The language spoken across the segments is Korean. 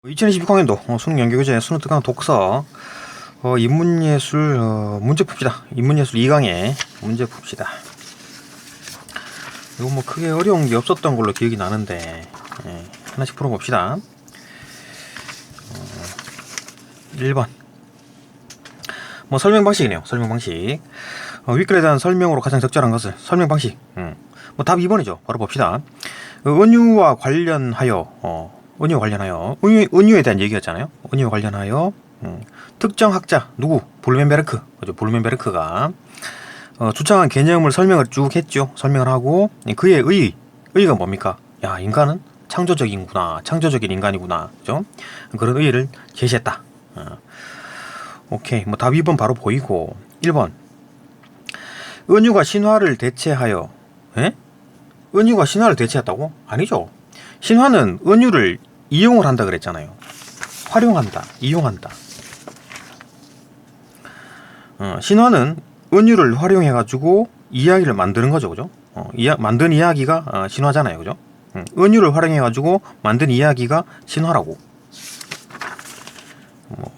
2026학년도 수능 연계교재 수능 특강 독서 인문예술 문제 풉시다. 인문예술 2강에 문제 풉시다. 이거 뭐 크게 어려운 게 없었던 걸로 기억이 나는데 하나씩 풀어봅시다. 1번 뭐 설명 방식이네요. 설명 방식. 윗글에 대한 설명으로 가장 적절한 것을 설명 방식. 뭐 답 2번이죠. 바로 봅시다. 은유와 관련하여 은유에 대한 얘기였잖아요. 은유와 관련하여 특정 학자 누구 블루멘베르크, 그죠? 블루멘베르크가 주창한 개념을 설명을 쭉 했죠. 설명을 하고 그의 의의가 뭡니까? 야, 인간은 창조적인 인간이구나, 그죠? 그런 의의를 제시했다. 오케이, 뭐 답 2번 바로 보이고. 1번 은유가 신화를 대체하여, 은유가 신화를 대체했다고? 아니죠. 신화는 은유를 이용을 한다 그랬잖아요. 활용한다, 이용한다. 신화는 은유를 활용해가지고 이야기를 만드는 거죠, 그죠? 만든 이야기가 신화잖아요, 그죠? 은유를 활용해가지고 만든 이야기가 신화라고.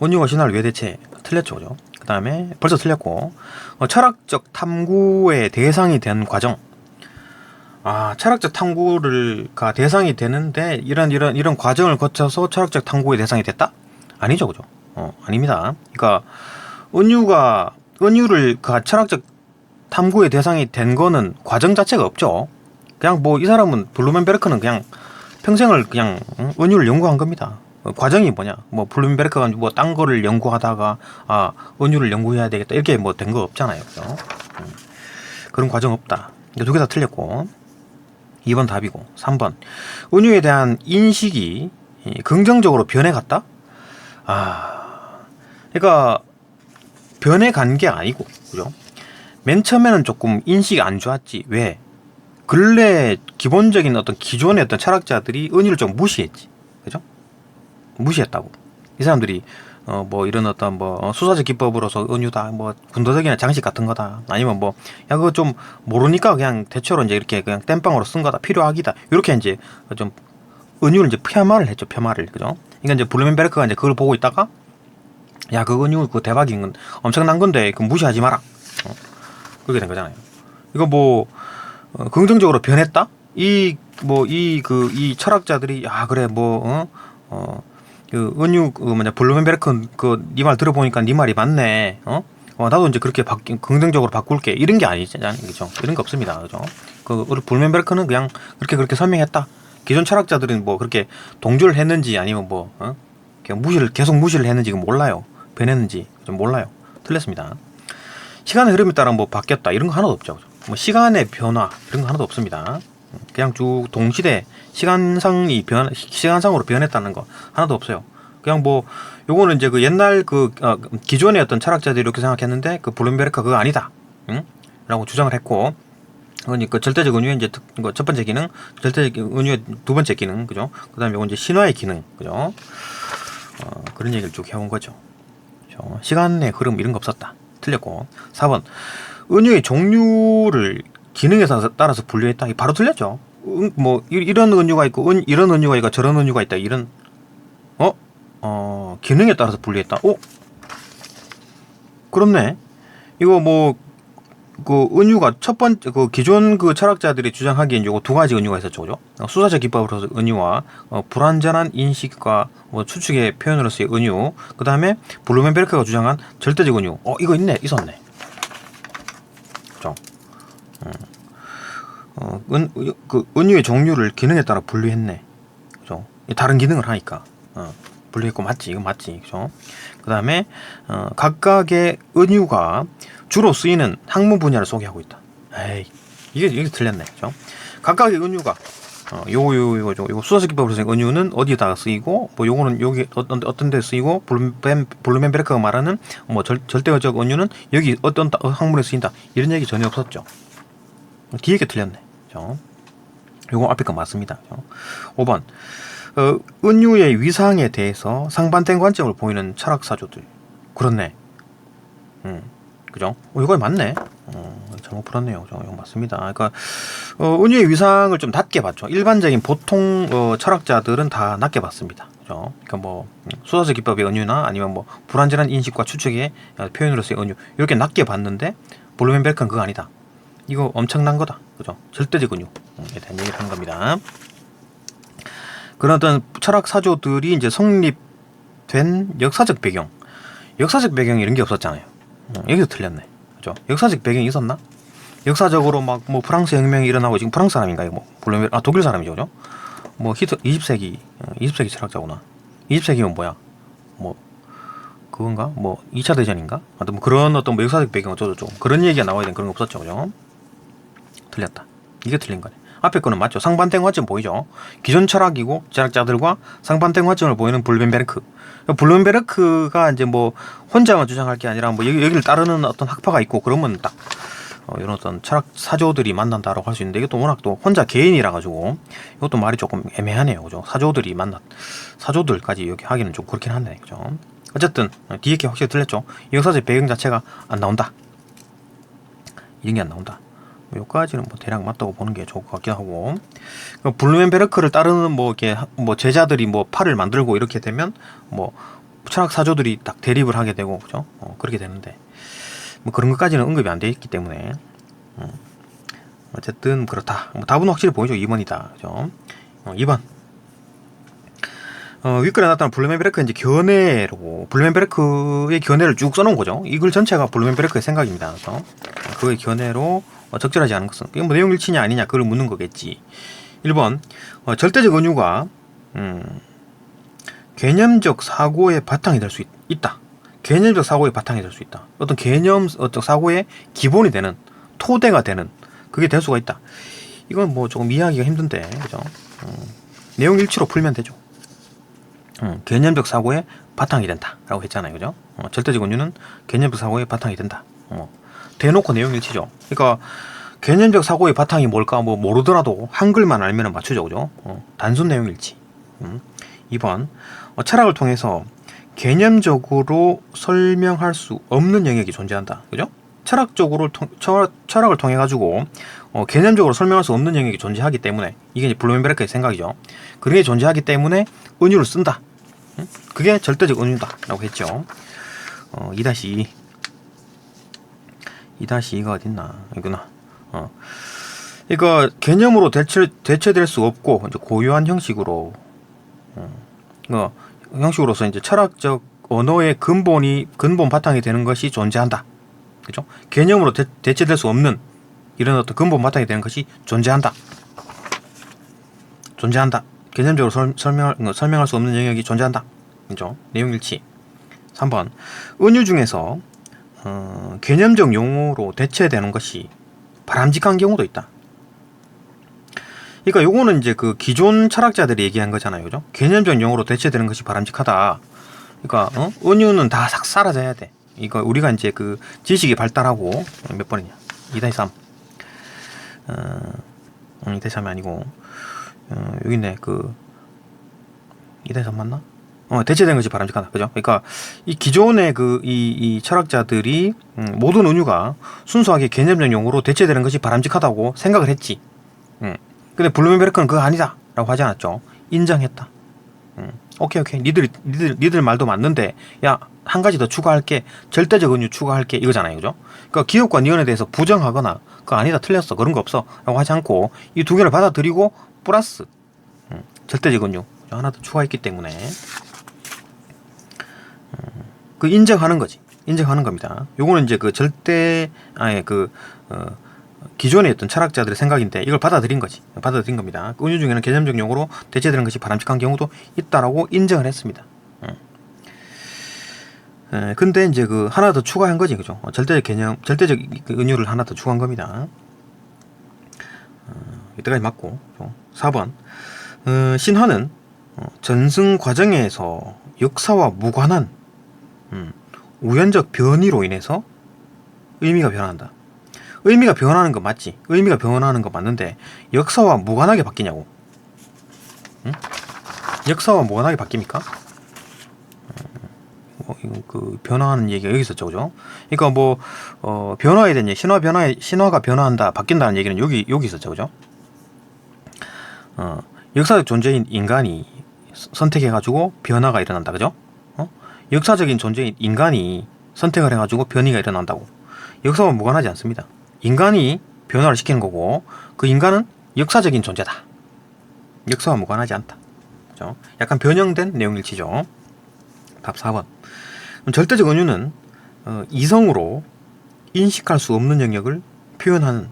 은유가 신화를 왜 대체? 틀렸죠, 그죠? 그 다음에 벌써 틀렸고, 철학적 탐구의 대상이 된 과정. 철학적 탐구가 대상이 되는데 이런 과정을 거쳐서 철학적 탐구의 대상이 됐다? 아니죠, 그죠? 아닙니다. 그러니까 은유를 철학적 탐구의 대상이 된 거는 과정 자체가 없죠. 그냥 뭐 이 사람은 블루멘베르크는 그냥 평생을 그냥 은유를 연구한 겁니다. 과정이 뭐냐? 뭐 블루멘베르크가 뭐 딴 거를 연구하다가 은유를 연구해야 되겠다 이렇게 뭐 된 거 없잖아요, 그죠? 그런 과정 없다. 두 개 다 틀렸고. 2번 답이고. 3번 은유에 대한 인식이 긍정적으로 변해갔다? 그러니까 변해간 게 아니고, 그죠? 맨 처음에는 조금 인식이 안 좋았지. 왜? 근래 기본적인 어떤 기존의 어떤 철학자들이 은유를 좀 무시했지, 그죠? 무시했다고. 이 사람들이 뭐 이런 어떤 뭐 수사적 기법으로서 은유다, 뭐 군더더기나 장식 같은 거다, 아니면 뭐 야 그거 좀 모르니까 그냥 대체로 이제 이렇게 그냥 땜빵으로 쓴 거다, 필요하기다, 이렇게 이제 좀 은유를 이제 폄하를 했죠, 폄하를, 그죠? 그러니까 이제 블루멘베르크가 이제 그걸 보고 있다가 야 그 은유 그 대박인 건 엄청난 건데 그 무시하지 마라, 그렇게 된 거잖아요. 이거 뭐 긍정적으로 변했다? 이 철학자들이 그래 그 은유 블루멘베르크 네 말 들어보니까 네 말이 맞네. 나도 이제 그렇게 긍정적으로 바꿀게, 이런 게 아니잖아요, 그죠? 이런 거 없습니다, 그죠? 우리 블루멘베르크는 그냥 그렇게 설명했다. 기존 철학자들은 뭐 그렇게 동조를 했는지 아니면 그냥 계속 무시를 했는지 몰라요. 변했는지 좀 몰라요. 틀렸습니다. 시간의 흐름에 따라 뭐 바뀌었다 이런 거 하나도 없죠. 뭐 시간의 변화 이런 거 하나도 없습니다. 그냥 쭉 동시대 시간상으로 변했다는 거 하나도 없어요. 그냥 뭐 요거는 이제 그 옛날 기존의 어떤 철학자들이 이렇게 생각했는데 블룸베르크가 그거 아니다, 라고 주장을 했고, 그러니까 절대적 은유의 이제 첫 번째 기능, 절대적 은유의 두 번째 기능, 그죠? 그다음에 요건 이제 신화의 기능, 그죠? 그런 얘기를 쭉 해온 거죠. 그죠? 시간의 흐름 이런 거 없었다. 틀렸고. 4번 은유의 종류를 기능에 따라서 분류했다. 바로 틀렸죠. 뭐 이런 은유가 있고 이런 은유가 있고 저런 은유가 있다. 이런 기능에 따라서 분류했다. 그렇네. 이거 뭐 은유가 첫 번째 기존 철학자들이 주장하기엔 요거 두 가지 은유가 있었죠, 그죠? 수사적 기법으로서 은유와 불완전한 인식과 추측의 표현으로서의 은유. 그 다음에 블루멘베르크가 주장한 절대적 은유. 이거 있었네. 그죠? 은유의 종류를 기능에 따라 분류했네, 그죠? 다른 기능을 하니까 분류했고, 맞지? 이건 맞지, 그죠? 그 다음에 각각의 은유가 주로 쓰이는 학문 분야를 소개하고 있다. 이게 틀렸네, 그죠? 각각의 은유가 요거 수사적 기법으로서 은유는 어디에다가 쓰이고, 뭐 요거는 여기 어떤 데 쓰이고, 블루멘베르크가 말하는 뭐 절대적 은유는 여기 어떤 학문에 쓰인다, 이런 얘기 전혀 없었죠. 뒤에 게 틀렸네, 그죠? 요거 앞에 거 맞습니다, 그죠? 5번 은유의 위상에 대해서 상반된 관점을 보이는 철학사조들. 그렇네. 그죠? 이거 맞네. 잘못 풀었네요. 그죠? 이거 맞습니다. 그러니까 은유의 위상을 좀 낮게 봤죠. 일반적인 보통 철학자들은 다 낮게 봤습니다. 그죠? 그죠? 그러니까 뭐 수사적 기법의 은유나 아니면 뭐 불완전한 인식과 추측의 표현으로서의 은유 이렇게 낮게 봤는데 블루멘베르크는 그거 아니다. 이거 엄청난 거다. 그죠? 절대적 은유에 대한 얘기를 하는 겁니다. 그런 어떤 철학 사조들이 이제 성립된 역사적 배경, 역사적 배경 이런 게 없었잖아요. 여기서 틀렸네. 그죠? 역사적 배경이 있었나? 역사적으로 막 뭐 프랑스 혁명이 일어나고 지금 프랑스 사람인가요? 뭐 블루멘베르크 독일 사람이죠, 그죠? 뭐 히트 20세기 철학자구나. 20세기면 뭐야? 뭐 그건가? 뭐 2차 대전인가? 하여튼 뭐 그런 어떤 뭐 역사적 배경 어쩌고저쩌고 그런 얘기가 나와야 되는 그런 거 없었죠, 그죠? 틀렸다. 이게 틀린 거네. 앞에 거는 맞죠. 상반된 관점 보이죠? 기존 철학이고 철학자들과 상반된 관점을 보이는 블루멘베르크. 블루멘베르크가 이제 뭐 혼자만 주장할 게 아니라 뭐 여기를 따르는 어떤 학파가 있고 그러면 딱 이런 어떤 철학 사조들이 만난다라고 할 수 있는데 이것도 워낙 또 혼자 개인이라 가지고 이것도 말이 조금 애매하네요, 그죠? 사조들이 사조들까지 여기 하기는 좀 그렇긴 한데, 그죠? 어쨌든 뒤에 게 확실히 틀렸죠. 역사적 배경 자체가 안 나온다. 이런 게 안 나온다. 여기까지는 뭐 대략 맞다고 보는 게 좋을 것 같기도 하고, 블루멘베르크를 따르는 뭐 이렇게 뭐 제자들이 뭐 파를 만들고 이렇게 되면 뭐 철학 사조들이 딱 대립을 하게 되고, 그죠? 그렇게 되는데. 뭐 그런 것까지는 언급이 안 돼 있기 때문에 어쨌든 그렇다. 뭐 답은 확실히 보이죠. 2번이다. 그죠? 2번. 윗글에 나타난 블루멘베르크의 이제 견해로 블루멘베르크의 견해를 쭉 써놓은 거죠. 이 글 전체가 블루멘베르크의 생각입니다. 그래서 그의 견해로 적절하지 않은 것은 이게 뭐 내용 일치냐 아니냐 그걸 묻는 거겠지. 1번. 절대적 은유가 개념적 사고의 바탕이 될 수 있다. 개념적 사고의 바탕이 될 수 있다. 어떤 개념적 사고의 기본이 되는, 토대가 되는, 그게 될 수가 있다. 이건 뭐 조금 이해하기가 힘든데, 그죠? 내용 일치로 풀면 되죠. 개념적 사고의 바탕이 된다. 라고 했잖아요. 그죠? 절대적 은유는 개념적 사고의 바탕이 된다. 대놓고 내용 일치죠. 그러니까, 개념적 사고의 바탕이 뭘까 뭐 모르더라도 한글만 알면 맞추죠. 그죠? 단순 내용 일치. 2번. 철학을 통해서 개념적으로 설명할 수 없는 영역이 존재한다. 그죠? 철학을 통해 가지고 개념적으로 설명할 수 없는 영역이 존재하기 때문에 이게 이제 블루멘베르크의 생각이죠. 그게 존재하기 때문에 은유를 쓴다. 그게 절대적 은유다라고 했죠. 2-2. 2-2가 어딨나? 이구나. 그러니까 개념으로 대체될 수 없고 이제 고유한 형식으로 형식으로서 이제 철학적 언어의 근본 바탕이 되는 것이 존재한다. 그죠? 개념으로 대체될 수 없는 이런 어떤 근본 바탕이 되는 것이 존재한다. 개념적으로 설명할 수 없는 영역이 존재한다. 그죠? 내용 일치. 3번. 은유 중에서 개념적 용어로 대체되는 것이 바람직한 경우도 있다. 그러니까 요거는 이제 그 기존 철학자들이 얘기한 거잖아요. 그죠? 개념적 용어로 대체되는 것이 바람직하다. 그러니까 은유는 다 싹 사라져야 돼. 이거 우리가 이제 그 지식이 발달하고 몇 번이냐? 2-3. 2-3이 아니고 여기 있네. 그 2-3 맞나? 대체되는 것이 바람직하다. 그죠? 그러니까 이 기존의 이 철학자들이 모든 은유가 순수하게 개념적 용어로 대체되는 것이 바람직하다고 생각을 했지. 근데 블루멘베르크는 그거 아니다 라고 하지 않았죠. 인정했다. 오케이 니들 말도 맞는데 야 한 가지 더 추가할게. 절대적 은유 추가할게 이거잖아요. 그죠? 그러니까 기업과 니언에 대해서 부정하거나 그거 아니다 틀렸어 그런 거 없어 라고 하지 않고 이 두 개를 받아들이고 플러스 절대적 은유 하나 더 추가했기 때문에 그 인정하는 거지. 인정하는 겁니다. 요거는 이제 그 기존에 있던 철학자들의 생각인데 이걸 받아들인 거지. 받아들인 겁니다. 은유 중에는 개념적 용어로 대체되는 것이 바람직한 경우도 있다라고 인정을 했습니다. 근데 이제 그 하나 더 추가한 거지, 그죠? 절대적 은유를 하나 더 추가한 겁니다. 이때까지 맞고. 4번. 신화는 전승 과정에서 역사와 무관한 우연적 변이로 인해서 의미가 변한다. 의미가 변하는 거 맞지? 의미가 변하는 거 맞는데 역사와 무관하게 바뀌냐고. 역사와 무관하게 바뀝니까? 그 변화하는 얘기가 여기 있었죠, 그죠? 그러니까 뭐 변화에 대한 얘기, 신화가 변화한다, 바뀐다는 얘기는 여기 있었죠, 그죠? 역사적 존재인 인간이 선택해가지고 변화가 일어난다. 그죠? 역사적인 존재인 인간이 선택을 해가지고 변이가 일어난다고. 역사와 무관하지 않습니다. 인간이 변화를 시키는 거고 그 인간은 역사적인 존재다. 역사와 무관하지 않다. 그죠? 약간 변형된 내용일치죠. 답 4번. 절대적 은유는 이성으로 인식할 수 없는 영역을 표현하는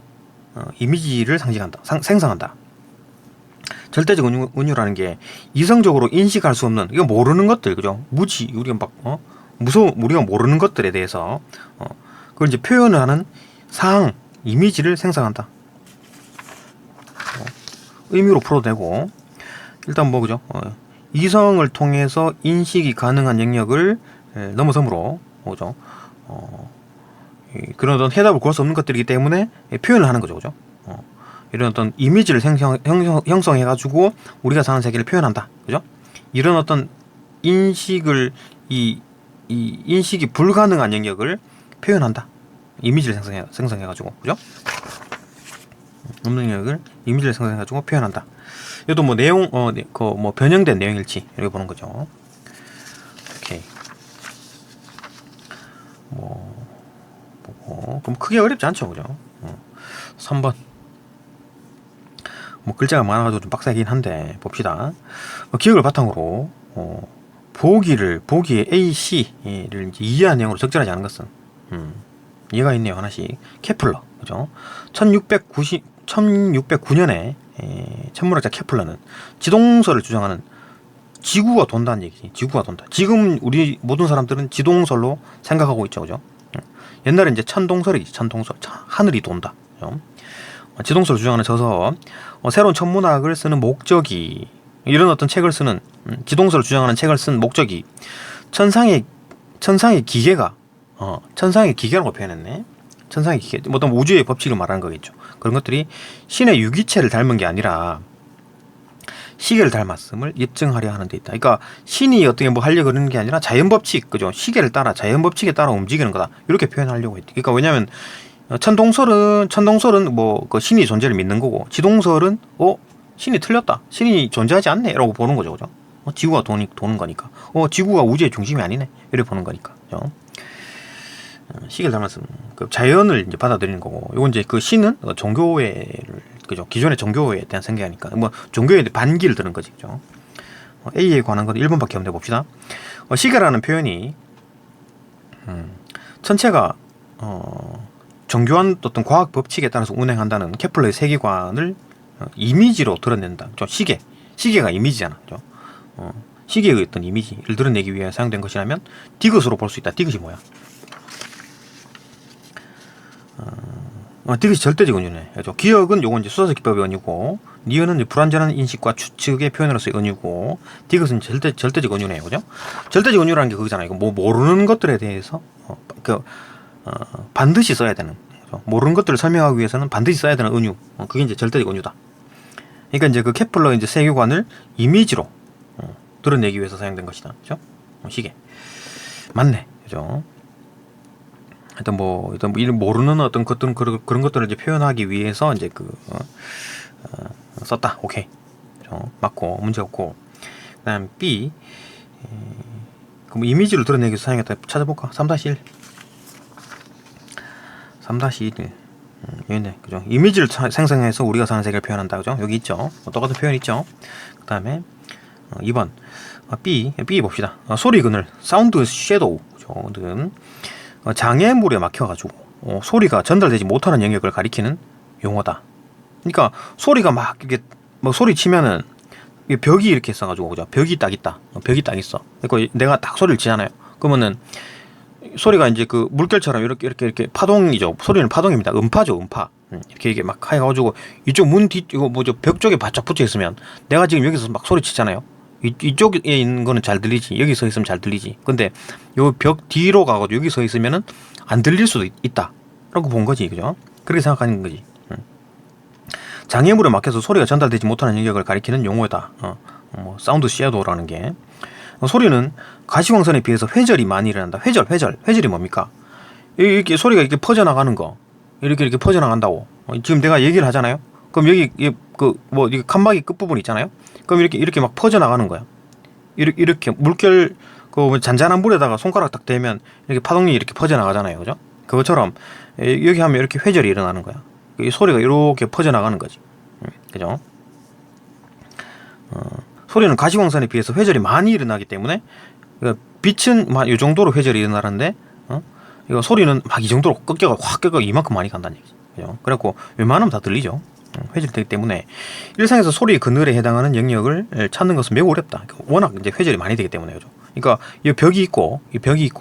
이미지를 상징한다. 생성한다. 절대적 은유라는 게 이성적으로 인식할 수 없는, 이거 모르는 것들, 그죠? 무지, 우리가 막 우리가 모르는 것들에 대해서 그걸 이제 표현을 하는 사항, 이미지를 생성한다. 의미로 풀어도 되고, 일단 뭐 그죠? 이성을 통해서 인식이 가능한 영역을 넘어섬으로, 그죠? 그런 어떤 해답을 구할 수 없는 것들이기 때문에 표현을 하는 거죠, 그죠? 이런 어떤 이미지를 형성해가지고 우리가 사는 세계를 표현한다, 그죠? 이런 어떤 인식을 이 인식이 불가능한 영역을 표현한다. 이미지를 생성해가지고, 그죠? 없는 영역을 이미지를 생성해가지고 표현한다. 이것도 뭐 내용, 뭐 변형된 내용일치 이렇게 보는 거죠. 오케이. 그럼 크게 어렵지 않죠, 그죠? 3번. 뭐 글자가 많아가지고 좀 빡세긴 한데 봅시다. 기억을 바탕으로 보기의 A, C를 이제 이해한 내용으로 적절하지 않은 것은 이해가 있네요. 하나씩. 케플러, 그죠? 1609년에 천문학자 케플러는 지동설을 주장하는 지구가 돈다는 얘기지. 지구가 돈다. 지금 우리 모든 사람들은 지동설로 생각하고 있죠, 그죠? 옛날에 이제 천동설이지. 천동설. 하늘이 돈다. 그죠? 지동설을 주장하는 저서 새로운 천문학을 쓰는 목적이, 이런 어떤 책을 쓰는 지동설을 주장하는 책을 쓴 목적이 천상의 기계가 천상의 기계라고 표현했네. 천상의 기계, 뭐 어떤 우주의 법칙을 말하는 거겠죠. 그런 것들이 신의 유기체를 닮은 게 아니라 시계를 닮았음을 입증하려 하는 데 있다. 그러니까 신이 어떻게 뭐 하려고 그러는 게 아니라 자연 법칙, 그죠? 시계를 따라 자연 법칙에 따라 움직이는 거다. 이렇게 표현하려고 했다. 그러니까 왜냐하면 천동설은 뭐 그 신이 존재를 믿는 거고, 지동설은 신이 틀렸다. 신이 존재하지 않네라고 보는 거죠, 그죠? 지구가 도는 거니까. 지구가 우주의 중심이 아니네. 이렇게 보는 거니까. 그죠? 시계를 닮았으면 그 자연을 이제 받아들이는 거고, 이건 이제 그 신은 종교회를, 그죠? 기존의 종교회에 대한 생각이니까 뭐 종교에 반기를 드는 거지, 그죠? A에 관한 건 1번밖에 없는데 봅시다. 시계라는 표현이 천체가 정교한 어떤 과학 법칙에 따라서 운행한다는 케플러의 세계관을 이미지로 드러낸다. 시계가 이미지잖아, 그죠? 시계의 어떤 이미지를 드러내기 위해 사용된 것이라면 디귿으로 볼 수 있다. 디귿이 뭐야? 디귿이 절대적 은유네. 그죠? 기억은 요건 이제 수사적 기법의 은유고, 니은은 이제 불완전한 인식과 추측의 표현으로서의 은유고, 디귿은 절대적 은유네요, 그죠? 절대적 은유라는 게 그거잖아요. 이거 뭐 모르는 것들에 대해서 반드시 써야 되는, 그죠? 모르는 것들을 설명하기 위해서는 반드시 써야 되는 은유. 그게 이제 절대적 은유다. 그러니까 이제 그 케플러 이제 세계관을 이미지로 드러내기 위해서 사용된 것이다, 그죠? 시계 맞네, 그죠? 일단 모르는 어떤 것들은 그런 것들을 이제 표현하기 위해서 이제 썼다. 오케이. 맞고, 문제 없고. 그다음 B. 그럼 이미지를 드러내기 위해서 사용했다. 찾아볼까? 3-1. 3-1. 여기 있네. 그죠? 이미지를 생성해서 우리가 사는 세계를 표현한다. 그죠? 여기 있죠? 똑같은 표현 있죠? 그다음에 2번. B 봅시다. 소리 그늘, 사운드 섀도우. 그죠? 장애물에 막혀가지고 소리가 전달되지 못하는 영역을 가리키는 용어다. 그러니까 소리가 막 이렇게 소리 치면은 벽이 이렇게 있어가지고, 그죠? 벽이 딱 있다. 벽이 딱 있어. 그러니까 내가 딱 소리를 치잖아요. 그러면은 소리가 이제 그 물결처럼 이렇게 파동이죠. 소리는 파동입니다. 음파죠, 음파. 이렇게 막 해가지고 이쪽 문 뒤 이거 뭐죠? 벽 쪽에 바짝 붙여 있으면 내가 지금 여기서 막 소리 치잖아요. 이쪽에 있는 거는 잘 들리지. 여기 서 있으면 잘 들리지. 근데 요 벽 뒤로 가가지고 여기 서 있으면은 안 들릴 수도 있다. 라고 본 거지, 그죠? 그렇게 생각하는 거지. 장애물에 막혀서 소리가 전달되지 못하는 영역을 가리키는 용어다. 뭐 사운드 섀도우라는 게. 소리는 가시광선에 비해서 회절이 많이 일어난다. 회절이 뭡니까? 이렇게 소리가 이렇게 퍼져나가는 거. 이렇게 퍼져나간다고. 지금 내가 얘기를 하잖아요. 그럼 여기 이게 칸막이 끝부분 있잖아요. 그럼 이렇게 막 퍼져나가는 거야. 이렇게 물결 그 잔잔한 물에다가 손가락 딱 대면 이렇게 파동이 이렇게 퍼져 나가잖아요, 그죠? 그것처럼 여기 하면 이렇게 회절이 일어나는 거야. 이 소리가 이렇게 퍼져 나가는 거지, 그죠? 소리는 가시광선에 비해서 회절이 많이 일어나기 때문에 빛은 막 이 정도로 회절이 일어나는데 이거 소리는 막 이 정도로 꺾여가 이만큼 많이 간다는 얘기죠, 그죠? 그래갖고 웬만하면 다 들리죠. 회절되기 때문에 일상에서 소리 그늘에 해당하는 영역을 찾는 것은 매우 어렵다. 워낙 이제 회절이 많이 되기 때문에, 그죠? 그러니까 이 벽이 있고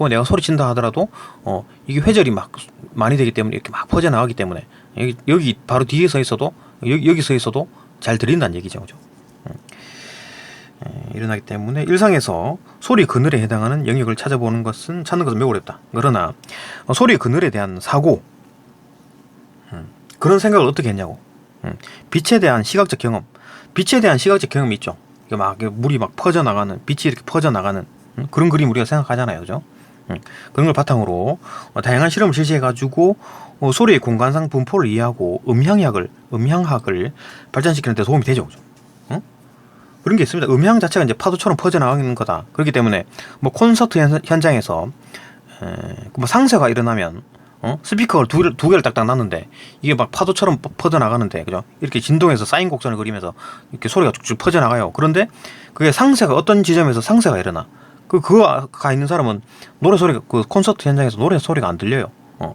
내가 소리친다 하더라도 이게 회절이 막 많이 되기 때문에 이렇게 막 퍼져 나가기 때문에 여기 바로 뒤에 서 있어도 여기 서 있어도 잘 들린다는 얘기죠, 그죠? 일어나기 때문에 일상에서 소리 그늘에 해당하는 영역을 찾는 것은 매우 어렵다. 그러나 소리 그늘에 대한 사고, 그런 생각을 어떻게 했냐고. 빛에 대한 시각적 경험이 있죠. 막 물이 막 퍼져 나가는, 빛이 이렇게 퍼져 나가는 그런 그림 우리가 생각하잖아요, 그죠? 그런 걸 바탕으로 다양한 실험을 실시해 가지고 소리의 공간상 분포를 이해하고 음향학을 발전시키는 데 도움이 되죠, 그죠? 그런 게 있습니다. 음향 자체가 이제 파도처럼 퍼져 나가는 거다. 그렇기 때문에 뭐 콘서트 현장에서 뭐 상세가 일어나면 스피커를 두 개를 딱딱 놨는데 이게 막 파도처럼 퍼져 나가는데, 그죠? 이렇게 진동해서 사인 곡선을 그리면서 이렇게 소리가 쭉쭉 퍼져 나가요. 그런데 그게 어떤 지점에서 상세가 일어나. 그거가 있는 사람은 그 콘서트 현장에서 노래 소리가 안 들려요.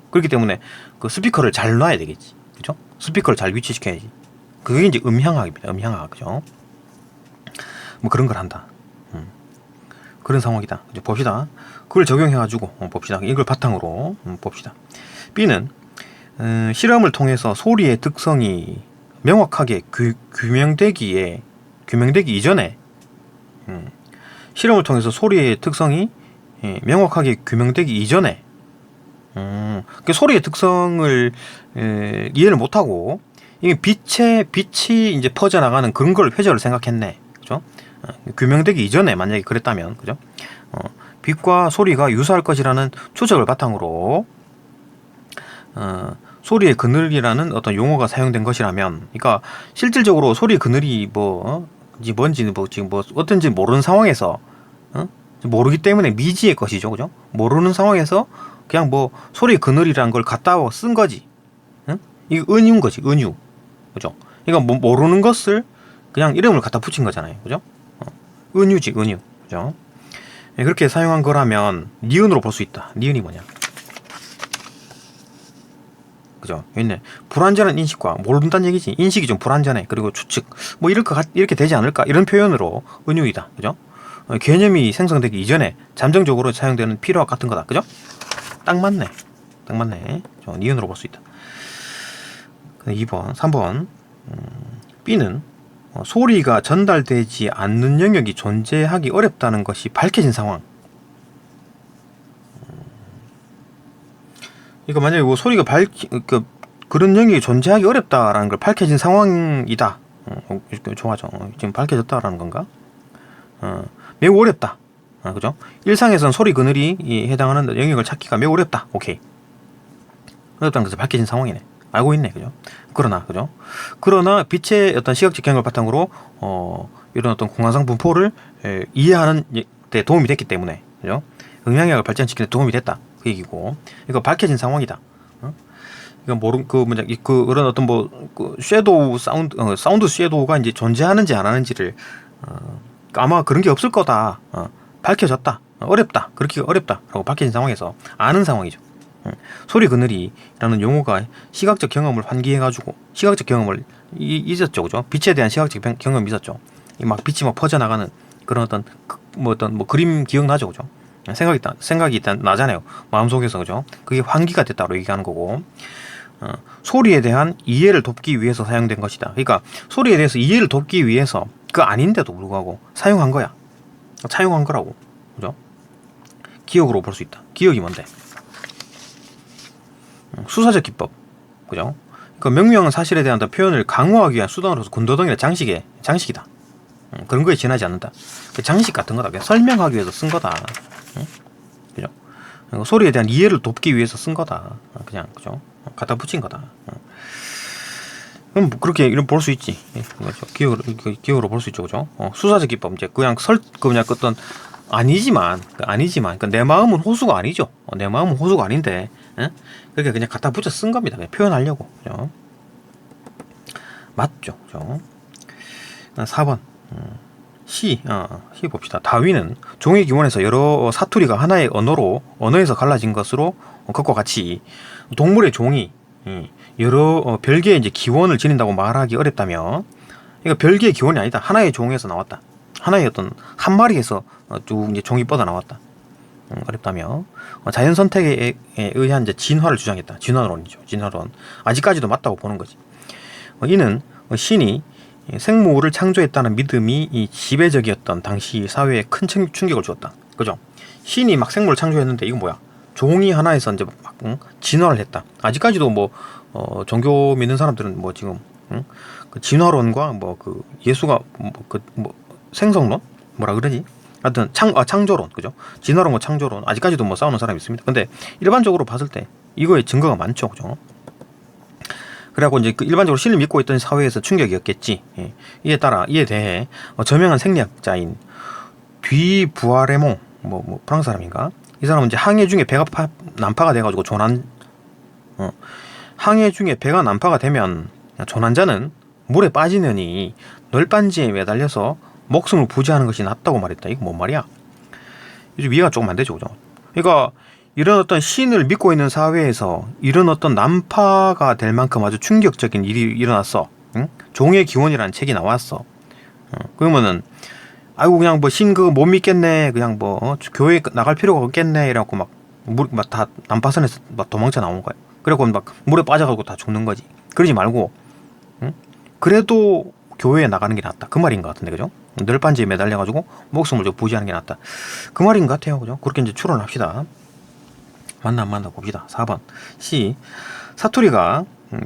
그렇기 때문에 그 스피커를 잘 놔야 되겠지, 그죠? 스피커를 잘 위치시켜야지. 그게 이제 음향학입니다. 음향학, 그죠? 뭐 그런 걸 한다. 그런 상황이다. 이제 봅시다. 그걸 적용해가지고 봅시다. 이걸 바탕으로 봅시다. B는 실험을 통해서 소리의 특성이 명확하게 규명되기 이전에 실험을 통해서 소리의 특성이 명확하게 규명되기 이전에 그 소리의 특성을 이해를 못하고 이게 빛이 이제 퍼져 나가는 그런 걸 회절을 생각했네, 그죠? 규명되기 이전에 만약에 그랬다면, 그죠? 빛과 소리가 유사할 것이라는 추측을 바탕으로 소리의 그늘이라는 어떤 용어가 사용된 것이라면, 그러니까 실질적으로 소리 그늘이 뭔지 지금 어떤지 모르는 상황에서 모르기 때문에 미지의 것이죠, 그죠? 모르는 상황에서 그냥 소리 그늘이라는 걸 갖다 쓴 거지. 이거 은유인 거지, 은유, 그죠? 그러니까 모르는 것을 그냥 이름을 갖다 붙인 거잖아요, 그죠? 은유지, 은유, 그죠? 그렇게 사용한 거라면 니은으로 볼 수 있다. 니은이 뭐냐? 그죠? 있네. 불완전한 인식과 모른다는 얘기지. 인식이 좀 불완전해. 그리고 추측, 이렇게 되지 않을까? 이런 표현으로 은유이다, 그죠? 개념이 생성되기 이전에 잠정적으로 사용되는 필요와 같은 거다, 그죠? 딱 맞네. 니은으로 볼 수 있다. 3번. B는 소리가 전달되지 않는 영역이 존재하기 어렵다는 것이 밝혀진 상황. 그러니까 만약에 소리가 그런 영역이 존재하기 어렵다라는 걸 밝혀진 상황이다. 좋아져. 지금 밝혀졌다라는 건가? 매우 어렵다. 그죠? 일상에선 소리 그늘이 해당하는 영역을 찾기가 매우 어렵다. 오케이. 어렵다는 것을 밝혀진 상황이네. 알고 있네, 그죠? 그러나 빛의 어떤 시각적 경험을 바탕으로 이런 어떤 공간상 분포를 이해하는 데 도움이 됐기 때문에, 그죠? 음향학을 발전시키는 데 도움이 됐다, 그 얘기고. 이거 밝혀진 상황이다. 이거 그런 어떤 섀도우 사운드 섀도우가 이제 존재하는지 안 하는지를 아마 그런 게 없을 거다. 밝혀졌다. 어렵다. 그렇게 어렵다라고 밝혀진 상황에서 아는 상황이죠. 소리 그늘이라는 용어가 시각적 경험을 환기해가지고 시각적 경험을 있었죠, 그죠? 빛에 대한 시각적 경험이 있었죠. 막 빛이 막 퍼져 나가는 그런 어떤 그림 기억나죠, 그죠? 생각이 일단 나잖아요, 마음속에서, 그죠? 그게 환기가 됐다고 얘기하는 거고, 소리에 대한 이해를 돕기 위해서 사용된 것이다. 그러니까 소리에 대해서 이해를 돕기 위해서 그 아닌데도 불구하고 사용한 거라고, 그죠? 기억으로 볼 수 있다. 기억이 뭔데? 수사적 기법, 그죠? 그러니까 명명한 사실에 대한 표현을 강화하기 위한 수단으로서 군더더기나 장식이다. 그런 거에 지나지 않는다. 장식 같은 거다. 그냥 설명하기 위해서 쓴 거다. 그죠? 소리에 대한 이해를 돕기 위해서 쓴 거다. 그냥, 그죠? 갖다 붙인 거다. 그럼 뭐 그렇게 이런 볼 수 있지. 예, 그렇죠. 기억으로 볼 수 있죠, 그죠? 수사적 기법 이제 그냥 그냥 어떤 아니지만, 그러니까 내 마음은 호수가 아니죠. 내 마음은 호수가 아닌데, 예? 그렇게 그냥 갖다 붙여 쓴 겁니다. 그냥 표현하려고, 그죠? 맞죠, 그죠? 4번. 시 봅시다. 다윈은 종의 기원에서 여러 사투리가 하나의 언어에서 갈라진 것으로 것과 같이 동물의 종이 여러 별개의 이제 기원을 지닌다고 말하기 어렵다며, 그러니까 별개의 기원이 아니다. 하나의 종에서 나왔다. 하나의 어떤 한 마리에서 쭉 이제 종이 뻗어 나왔다. 어렵다며 자연 선택에 의한 이제 진화를 주장했다. 진화론이죠. 진화론. 아직까지도 맞다고 보는 거지. 이는 신이 생물을 창조했다는 믿음이 이 지배적이었던 당시 사회에 큰 충격을 주었다. 그죠? 신이 막 생물을 창조했는데 이건 뭐야? 종이 하나에서 이제 막 진화를 했다. 아직까지도 뭐 종교 믿는 사람들은 뭐 지금 그 진화론과 뭐 그 예수가 뭐 생성론 뭐라 그러지? 하여튼 창조론, 그죠? 진화론과 창조론 아직까지도 뭐 싸우는 사람이 있습니다. 근데 일반적으로 봤을 때 이거에 증거가 많죠, 그죠? 그래갖고 이제 그 일반적으로 신을 믿고 있던 사회에서 충격이었겠지. 예. 이에 대해 저명한 생리학자인 뒤부아레몽 뭐 프랑스 사람인가? 이 사람은 이제 항해 중에 배가 난파가 돼가지고 항해 중에 배가 난파가 되면 조난자는 물에 빠지느니 널빤지에 매달려서 목숨을 부지하는 것이 낫다고 말했다. 이거 뭔 말이야? 요즘 이해가 조금 안 되죠, 그죠? 그러니까 이런 어떤 신을 믿고 있는 사회에서 이런 어떤 난파가 될 만큼 아주 충격적인 일이 일어났어. 응? 종의 기원이라는 책이 나왔어. 그러면은 아이고 그냥 뭐 신 그거 못 믿겠네. 그냥 뭐 교회 나갈 필요가 없겠네. 이래갖고 막 다 난파선에서 막 도망쳐 나온 거야. 그래갖고 막 물에 빠져가지고 다 죽는 거지. 그러지 말고, 응? 그래도 교회에 나가는 게 낫다. 그 말인 것 같은데, 그죠? 널빤지에 매달려가지고 목숨을 좀 부지하는 게 낫다. 그 말인 것 같아요, 그죠? 그렇게 이제 추론합시다. 맞나 안 맞나 봅시다. 4번. C. 사투리가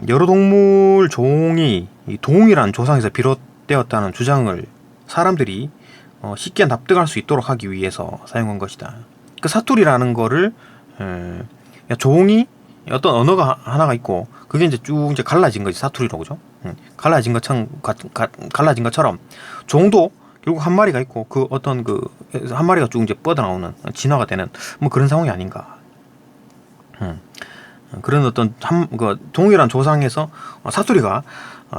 여러 동물 종이 동일한 조상에서 비롯되었다는 주장을 사람들이 쉽게 납득할 수 있도록 하기 위해서 사용한 것이다. 그 사투리라는 거를 종이 어떤 언어가 하나가 있고 그게 이제 쭉 이제 갈라진 거지, 사투리로, 그죠? 갈라진 것처럼 종도 결국 한 마리가 있고 그 어떤 그 한 마리가 쭉 이제 뻗어 나오는 진화가 되는 뭐 그런 상황이 아닌가. 그런 어떤 동일한 조상에서 사투리가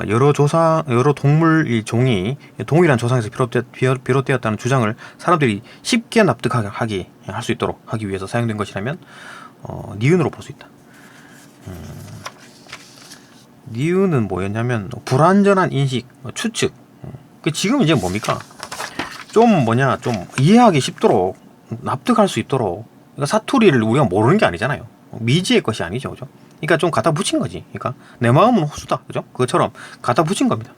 여러 동물 종이 동일한 조상에서 비롯되었다는 주장을 사람들이 쉽게 납득하게 할 수 있도록 하기 위해서 사용된 것이라면 니은으로 볼 수 있다. 니은은 뭐였냐면 불완전한 인식, 추측. 지금 이제 뭡니까? 좀 이해하기 쉽도록 납득할 수 있도록. 그러니까 사투리를 우리가 모르는 게 아니잖아요. 미지의 것이 아니죠, 그죠? 그러니까 좀 갖다 붙인 거지. 그러니까 내 마음은 호수다, 그죠? 그것처럼 갖다 붙인 겁니다.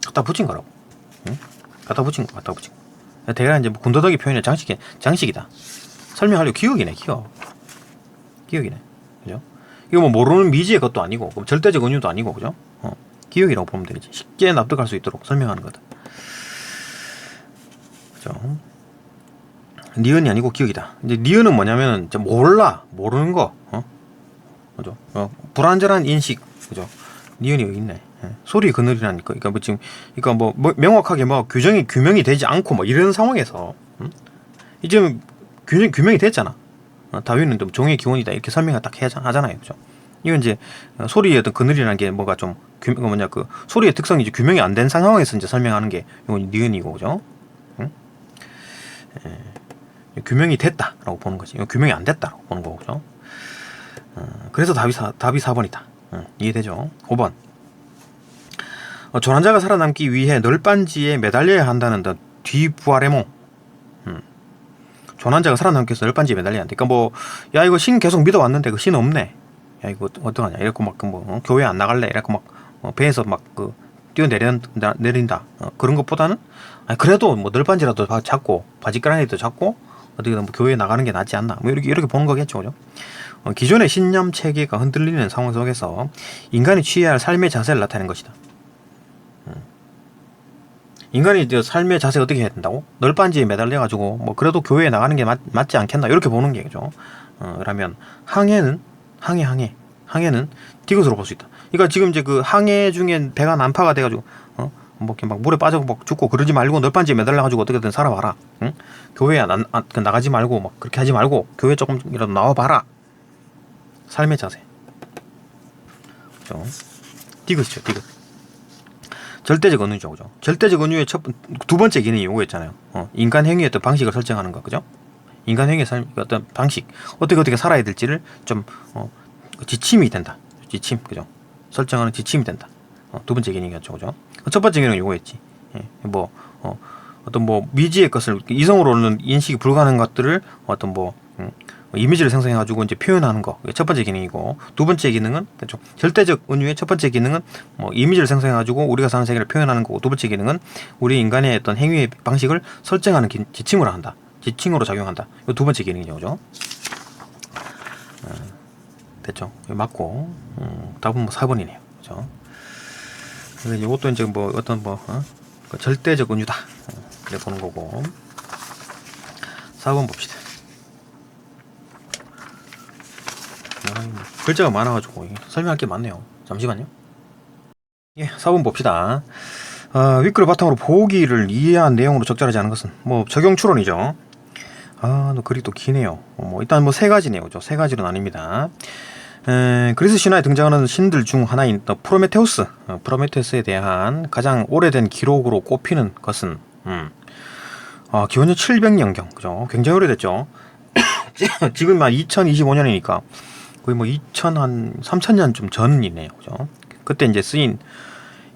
갖다 붙인 거라고. 응? 갖다 붙인 거. 대략 이제 군더더기 표현의 장식이다. 설명하려고 기억이네. 그죠? 이거 뭐 모르는 미지의 것도 아니고 절대적 은유도 아니고, 그죠? 기억이라고 보면 되겠지. 쉽게 납득할 수 있도록 설명하는 거다. 그죠? 니은이 아니고 기억이다. 이제 니은은 뭐냐면 모르는 거, 그죠? 불완전한 인식, 그죠? 니은이 여기 있네. 소리 그늘이라니까. 그러니까 뭐 지금, 그러니까 뭐 명확하게 규명이 되지 않고 뭐 이런 상황에서, 이제 규명이 됐잖아. 다윈은 좀 종의 기원이다 이렇게 설명을 딱 하잖아요, 그죠? 이건 이제 소리의 어떤 그늘이라는 게 뭐가 좀 그 소리의 특성이 이제 규명이 안 된 상황에서 이제 설명하는 게 이건 니은이고, 그죠? 응? 규명이 됐다라고 보는 거지. 규명이 안 됐다라고 보는 거고, 그죠? 그래서 답이 4번이다. 이해되죠? 5번. 조난자가 살아남기 위해 널빤지에 매달려야 한다는 뒤부아레몽. 조난자가 살아남기 위해서 널빤지에 매달려야 한다. 그러니까 야 이거 신 계속 믿어왔는데 그 신 없네. 야 이거 어떡하냐. 이렇게 교회 안 나갈래. 이렇게 배에서 뛰어내린다. 그런 것보다는 그래도 뭐 널빤지라도 잡고 바지가랑이도 잡고 어떻게 교회에 나가는 게 낫지 않나. 뭐 이렇게 보는 거겠죠, 그죠? 기존의 신념 체계가 흔들리는 상황 속에서 인간이 취해야 할 삶의 자세를 나타내는 것이다. 인간이 삶의 자세 어떻게 해야 된다고? 널빤지에 매달려가지고 그래도 교회에 나가는 게 맞지 않겠나? 이렇게 보는 게, 그죠? 그러면 항해는 뒤것으로 볼 수 있다. 그러니까 지금 이제 그 항해 중에 배가 난파가 돼가지고 뭐 이렇게 막 물에 빠져 막 죽고 그러지 말고 널빤지에 매달려가지고 어떻게든 살아봐라. 응? 교회야 나가지 말고 막 그렇게 하지 말고 교회 조금이라도 나와봐라. 삶의 자세. 그죠? 디귿이죠, 디귿. 절대적 은유죠, 그죠? 절대적 은유의 두 번째 기능이 요거였잖아요. 인간 행위의 어떤 방식을 설정하는 거, 그죠? 인간 행위의 어떤 방식, 어떻게 살아야 될지를 좀 지침이 된다. 지침, 그죠? 설정하는 지침이 된다. 두 번째 기능이었죠, 그죠? 첫 번째 기능은 요거였지. 예, 어떤 미지의 것을 이성으로는 인식이 불가능한 것들을 어떤 이미지를 생성해가지고 이제 표현하는 거. 첫 번째 기능이고, 두 번째 기능은 절대적 은유의 첫 번째 기능은 이미지를 생성해가지고 우리가 사는 세계를 표현하는 거고, 두 번째 기능은 우리 인간의 어떤 행위의 방식을 설정하는 지침으로 한다. 지침으로 작용한다. 이 두 번째 기능이죠, 그죠? 됐죠? 맞고, 답은 4번이네요, 그죠? 이것도 이제 절대적 은유다. 이렇게 보는 거고. 4번 봅시다. 글자가 많아가지고 설명할 게 많네요. 잠시만요. 예, 4번 봅시다. 윗글을 바탕으로 보기를 이해한 내용으로 적절하지 않은 것은 적용 추론이죠. 글이 또 기네요. 일단 세 가지네요, 그죠? 세 가지로 나뉩니다. 그리스 신화에 등장하는 신들 중 하나인 프로메테우스. 프로메테우스에 대한 가장 오래된 기록으로 꼽히는 것은 기원전 700년경, 그죠? 굉장히 오래됐죠. 지금 2025년이니까 거의 3000년 좀 전이네요, 그죠? 그때 이제 쓰인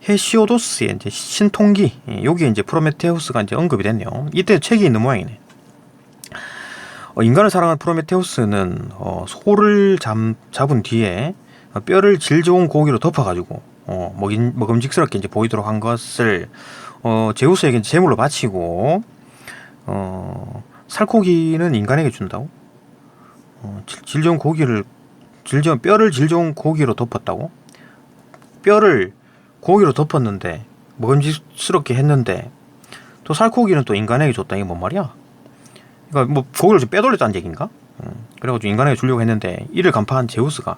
헤시오도스의 이제 신통기, 여기에 이제 프로메테우스가 이제 언급이 됐네요. 이때 책이 있는 모양이네. 인간을 사랑한 프로메테우스는 소를 잡은 뒤에 뼈를 질 좋은 고기로 덮어가지고 먹음직스럽게 이제 보이도록 한 것을 제우스에게 제물로 바치고 살코기는 인간에게 준다고? 뼈를 질 좋은 고기로 덮었다고? 뼈를 고기로 덮었는데 먹음직스럽게 했는데 또 살코기는 또 인간에게 줬다. 이게 뭔 말이야? 그러니까 고기를 좀 빼돌렸다는 얘기인가? 그래가지고 인간에게 주려고 했는데 이를 간파한 제우스가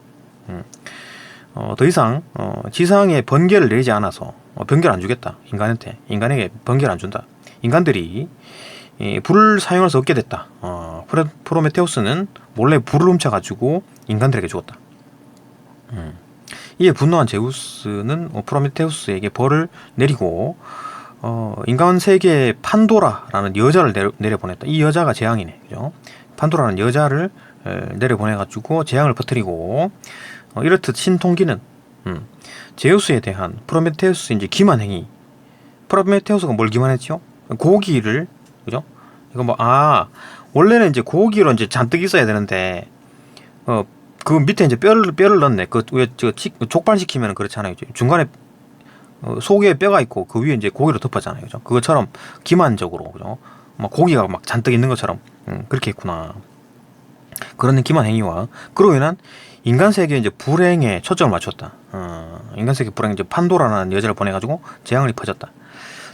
더 이상 지상에 번개를 내리지 않아서 번개를 안 주겠다. 인간에게 번개를 안 준다. 인간들이 불을 사용할 수 없게 됐다. 프로메테우스는 몰래 불을 훔쳐가지고 인간들에게 주었다. 이에 분노한 제우스는 프로메테우스에게 벌을 내리고 인간 세계에 판도라라는 여자를 내려보냈다. 이 여자가 재앙이네, 그죠? 판도라는 여자를 내려보내가지고 재앙을 퍼뜨리고 이렇듯 신통기는 제우스에 대한 프로메테우스 이제 기만 행위. 프로메테우스가 뭘 기만했죠? 고기를, 그죠? 이거 원래는 이제 고기로 이제 잔뜩 있어야 되는데 그 밑에 이제 뼈를 넣네. 족발시키면 그렇잖아요. 중간에 속에 뼈가 있고 그 위에 이제 고기로 덮었잖아요, 그죠? 그것처럼 기만적으로, 그죠? 고기가 막 잔뜩 있는 것처럼 그렇게 했구나. 그런 기만 행위와 그로 인한 인간 세계에 이제 불행에 초점을 맞췄다. 인간 세계 불행 이제 판도라라는 여자를 보내가지고 재앙을 퍼졌다.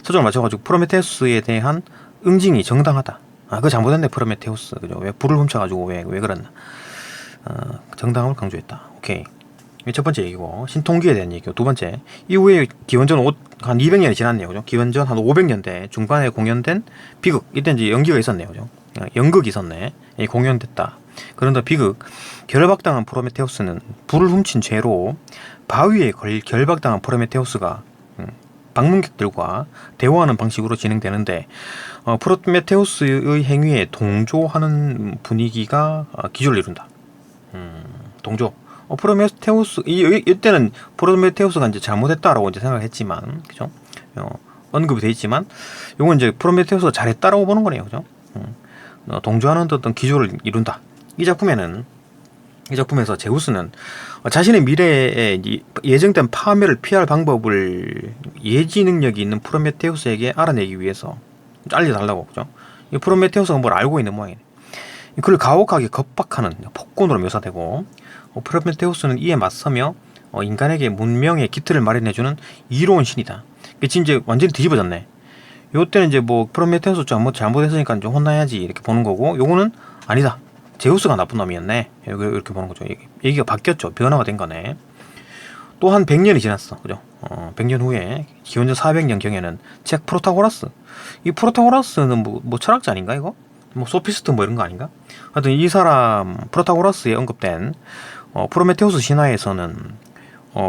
초점을 맞춰가지고 프로메테우스에 대한 응징이 정당하다. 그거 잘못했네, 프로메테우스, 그죠? 왜 불을 훔쳐가지고 왜 그랬나? 정당함을 강조했다. 오케이. 첫 번째 얘기고, 신통기에 대한 얘기고, 두 번째, 이후에 기원전 한 200년이 지났네요, 그죠? 기원전 한 500년대 중반에 공연된 비극, 이때 이제 연기가 있었네요, 그죠? 연극이 있었네. 공연됐다. 그런데 비극, 결박당한 프로메테우스는 불을 훔친 죄로 바위에 결박당한 프로메테우스가 방문객들과 대화하는 방식으로 진행되는데, 프로메테우스의 행위에 동조하는 분위기가 기조를 이룬다. 동조. 프로메테우스, 이때는 프로메테우스가 이제 잘못했다라고 이제 생각했지만, 그죠? 언급이 돼 있지만, 요건 이제 프로메테우스가 잘했다라고 보는 거네요, 그죠? 동조하는 어떤 기조를 이룬다. 이 작품에서 제우스는 자신의 미래에 예정된 파멸을 피할 방법을 예지 능력이 있는 프로메테우스에게 알아내기 위해서 알려달라고, 그죠? 이 프로메테우스가 뭘 알고 있는 모양이네. 그를 가혹하게 겁박하는 폭군으로 묘사되고, 프로메테우스는 이에 맞서며 인간에게 문명의 기틀을 마련해주는 이로운 신이다. 지금 이제 완전히 뒤집어졌네. 요때는 이제 프로메테우스 잘못했으니까 좀 혼나야지 이렇게 보는 거고, 요거는 아니다. 제우스가 나쁜 놈이었네. 이렇게 보는 거죠. 얘기가 바뀌었죠. 변화가 된 거네. 또 한 100년이 지났어. 그죠? 100년 후에 기원전 400년 경에는 책 프로타고라스. 이 프로타고라스는 뭐 철학자 아닌가 이거? 뭐 소피스트 뭐 이런 거 아닌가? 하여튼 이 사람 프로타고라스에 언급된 프로메테우스 신화에서는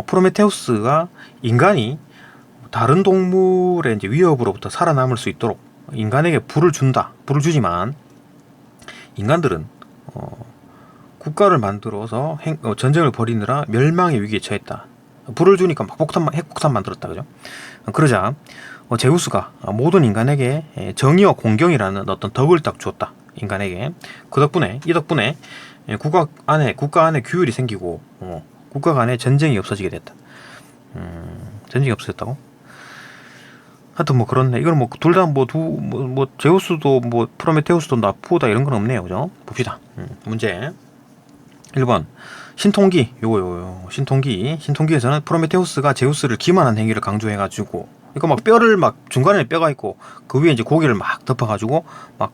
프로메테우스가 인간이 다른 동물의 이제 위협으로부터 살아남을 수 있도록 인간에게 불을 준다. 불을 주지만 인간들은 국가를 만들어서 전쟁을 벌이느라 멸망의 위기에 처했다. 불을 주니까 막 핵폭탄 만들었다. 그죠? 그러자 제우스가 모든 인간에게 정의와 공경이라는 어떤 덕을 딱 주었다. 인간에게. 이 덕분에 국가 안에 규율이 생기고 국가 간에 전쟁이 없어지게 됐다. 전쟁이 없어졌다고? 하여튼 뭐 그렇네. 이건 뭐 둘 다 뭐 제우스도 뭐 프로메테우스도 나쁘다 이런 건 없네요. 그죠? 봅시다. 문제 1번 신통기. 요거 신통기에서는 프로메테우스가 제우스를 기만한 행위를 강조해가지고 그러니까 막 뼈를 막 중간에 뼈가 있고 그 위에 이제 고기를 막 덮어가지고 막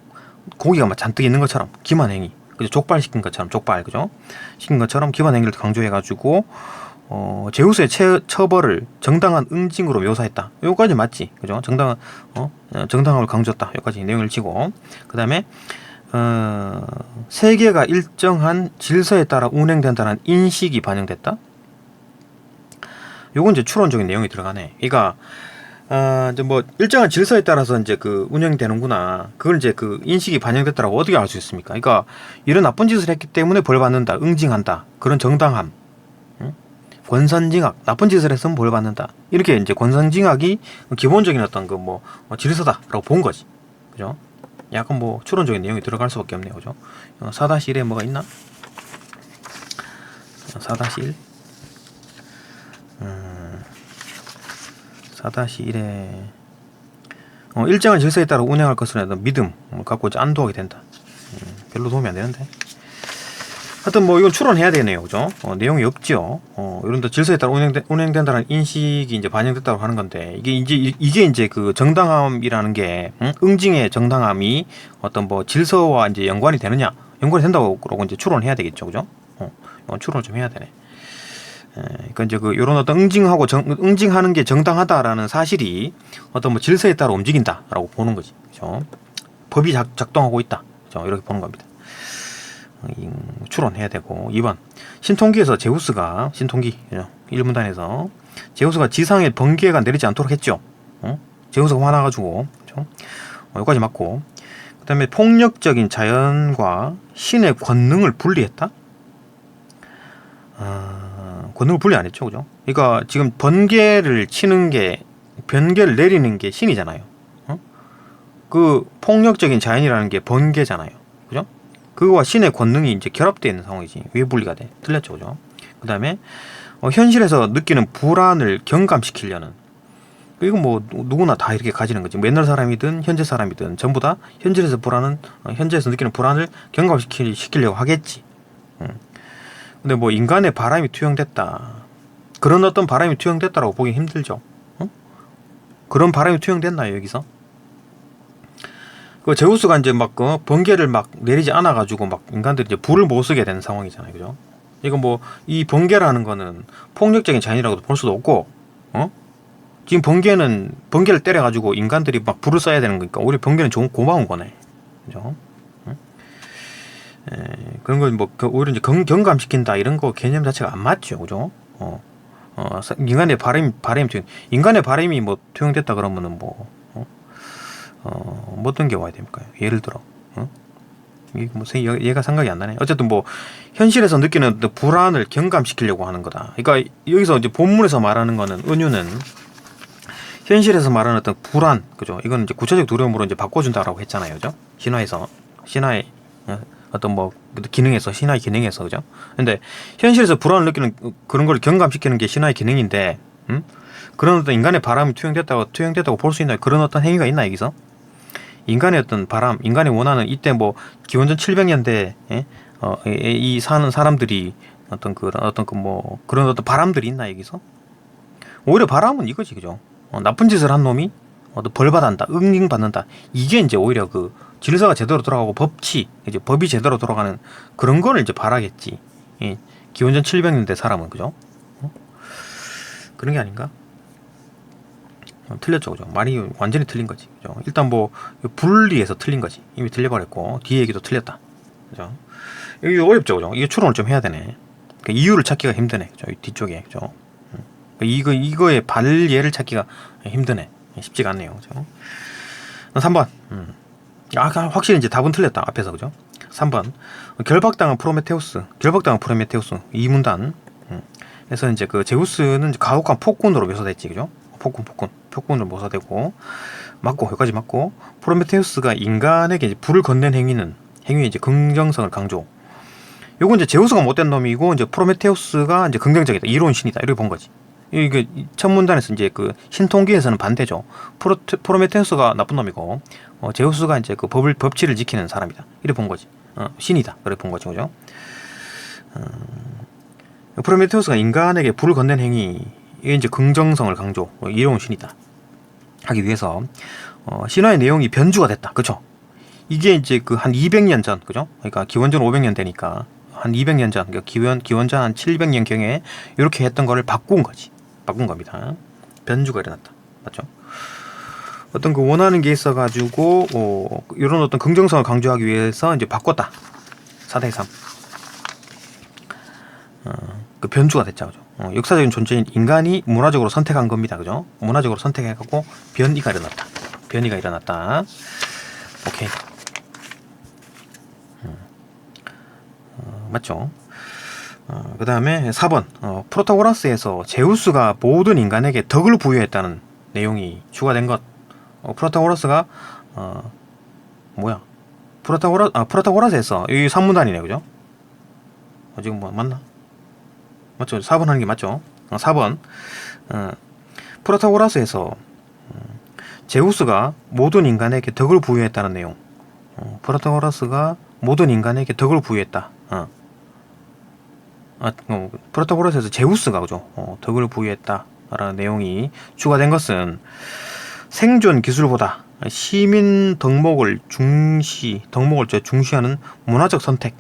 고기가 막 잔뜩 있는 것처럼 기만 행위. 그죠? 족발시킨 것처럼 그죠? 시킨 것처럼 기만 행위를 강조해가지고 제우스의 처벌을 정당한 응징으로 묘사했다. 요까지 맞지, 그죠? 정당함을 강조했다. 요까지 내용을 치고 그 다음에 세계가 일정한 질서에 따라 운행된다는 인식이 반영됐다. 요건 이제 추론적인 내용이 들어가네. 그러니까 이제 뭐 일정한 질서에 따라서 이제 그 운영되는구나. 그걸 이제 그 인식이 반영됐다라고 어떻게 알 수 있습니까? 그러니까 이런 나쁜 짓을 했기 때문에 벌 받는다, 응징한다. 그런 정당함. 권선징악, 나쁜 짓을 했으면 벌 받는다. 이렇게 이제 권선징악이 기본적인 어떤 그 뭐 질서다라고 본 거지. 그죠? 약간 뭐 추론적인 내용이 들어갈 수밖에 없네요. 그죠? 4-1에 뭐가 있나? 4-1. 4-1에 일정한 질서에 따라 운행할 것을 믿음 갖고 이제 안도하게 된다. 별로 도움이 안 되는데. 하여튼 뭐 이건 추론해야 되네요. 그죠? 내용이 없죠. 이런 데 질서에 따라 운행된다는 인식이 이제 반영됐다고 하는 건데 이게 이제 그 정당함이라는 게 응징의 정당함이 어떤 뭐 질서와 이제 연관이 되느냐? 연관이 된다고 그러고 이제 추론해야 되겠죠. 그죠? 이건 추론을 좀 해야 되네. 그러니까 이제 그 요런 어떤 응징하는 게 정당하다라는 사실이 어떤 뭐 질서에 따라 움직인다라고 보는 거지. 그죠? 법이 작동하고 있다. 그죠? 이렇게 보는 겁니다. 추론해야 되고 2번 신통기에서 제우스가 1문단에서 제우스가 지상에 번개가 내리지 않도록 했죠. 제우스가 화나가지고 그렇죠? 여기까지 맞고 그 다음에 폭력적인 자연과 신의 권능을 분리했다. 권능을 분리 안 했죠. 그죠? 그러니까 지금 번개를 내리는 게 신이잖아요. 그 폭력적인 자연이라는 게 번개잖아요. 그죠? 그거와 신의 권능이 이제 결합되어 있는 상황이지. 왜 분리가 돼? 틀렸죠. 그죠? 그 다음에 현실에서 느끼는 불안을 경감시키려는, 이건 뭐 누구나 다 이렇게 가지는 거지. 뭐 옛날 사람이든 현재 사람이든 전부 다 현실에서 느끼는 불안을 경감시키려고 하겠지. 근데 뭐 인간의 바람이 투영됐다, 그런 어떤 바람이 투영됐다라고 보기 힘들죠. 그런 바람이 투영됐나요 여기서? 그 제우스가 이제 막 번개를 막 내리지 않아 가지고 막 인간들이 이제 불을 못 쓰게 되는 상황이잖아요. 그죠? 이거 뭐 이 번개라는 거는 폭력적인 자연이라고도 볼 수도 없고, 지금 번개를 때려 가지고 인간들이 막 불을 써야 되는 거니까 오히려 번개는 고마운 거네. 그죠? 그런 건 뭐 오히려 이제 경감시킨다 이런 거 개념 자체가 안 맞죠. 그죠? 인간의 바람이 뭐 투영됐다 그러면은 뭐 어떤 게 와야 됩니까? 예를 들어, 이게 뭐 얘가 생각이 안 나네. 어쨌든 뭐 현실에서 느끼는 불안을 경감시키려고 하는 거다. 그러니까 여기서 이제 본문에서 말하는 거는, 은유는 현실에서 말하는 어떤 불안, 그죠? 이건 이제 구체적 두려움으로 이제 바꿔준다라고 했잖아요, 그죠? 신화의 어떤 뭐 기능에서, 신화의 기능에서, 그죠? 근데 현실에서 불안을 느끼는 그런 걸 경감시키는 게 신화의 기능인데, 그런 어떤 인간의 바람이 투영됐다고 볼 수 있나요? 그런 어떤 행위가 있나 여기서? 인간의 어떤 바람, 인간이 원하는, 이때 뭐 기원전 700년대 이 사는 사람들이 그런 어떤 바람들이 있나 여기서? 오히려 바람은 이거지, 그죠? 나쁜 짓을 한 놈이 벌 받는다, 응징받는다. 이게 이제 오히려 그 질서가 제대로 돌아가고 법이 제대로 돌아가는 그런 거를 이제 바라겠지. 기원전 700년대 사람은, 그죠? 그런 게 아닌가? 틀렸죠, 그죠? 말이 완전히 틀린 거지, 그죠? 일단 뭐 분리해서 틀린 거지. 이미 틀려버렸고 뒤에 얘기도 틀렸다, 그죠? 이게 어렵죠, 그죠? 이게 추론을 좀 해야 되네. 그러니까 이유를 찾기가 힘드네, 그죠? 뒤쪽에, 그죠? 이거의 발예를 찾기가 힘드네. 쉽지가 않네요, 그죠? 3번. 확실히 이제 답은 틀렸다, 앞에서, 그죠? 3번. 결박당한 프로메테우스. 이문단. 그래서 이제 그 제우스는 가혹한 폭군으로 묘사됐지, 그죠? 폭군으로 묘사되고, 여기까지 맞고, 프로메테우스가 인간에게 이제 불을 건넨 행위의 이제 긍정성을 강조. 요건 이제 제우스가 못된 놈이고, 이제 프로메테우스가 이제 긍정적이다. 이로운 신이다. 이렇게 본 거지. 이게 첫 문단에서 이제 그 신통기에서는 반대죠. 프로메테우스가 나쁜 놈이고, 제우스가 이제 그 법치를 지키는 사람이다. 이렇게 본 거지. 신이다. 그렇게 본 거죠, 그죠? 프로메테우스가 인간에게 불을 건넨 행위, 이게 이제 긍정성을 강조, 이로운 신이다 하기 위해서 신화의 내용이 변주가 됐다, 그쵸? 이게 이제 그 한 200년 전, 그죠? 그러니까 기원전 500년 되니까 한 200년 전, 그러니까 기원전 한 700년 경에 이렇게 했던 거를 바꾼 겁니다. 변주가 일어났다, 맞죠? 어떤 그 원하는 게 있어가지고 이런 어떤 긍정성을 강조하기 위해서 이제 바꿨다. 4대 3. 그 변주가 됐죠, 그죠? 역사적인 존재인 인간이 문화적으로 선택한 겁니다, 그죠? 문화적으로 선택해갖고 변이가 일어났다. 오케이. 맞죠? 그 다음에 4번. 프로타고라스에서 제우스가 모든 인간에게 덕을 부여했다는 내용이 추가된 것. 프로타고라스가 프로타고라스에서 이 3문단이네, 그죠? 지금 뭐 맞나? 맞죠? 4번 하는 게 맞죠? 4번. 프로타고라스에서 제우스가 모든 인간에게 덕을 부여했다는 내용. 프로타고라스가 모든 인간에게 덕을 부여했다. 프로타고라스에서 제우스가, 그죠? 덕을 부여했다라는 내용이 추가된 것은 생존 기술보다 시민 덕목을 중시하는 문화적 선택.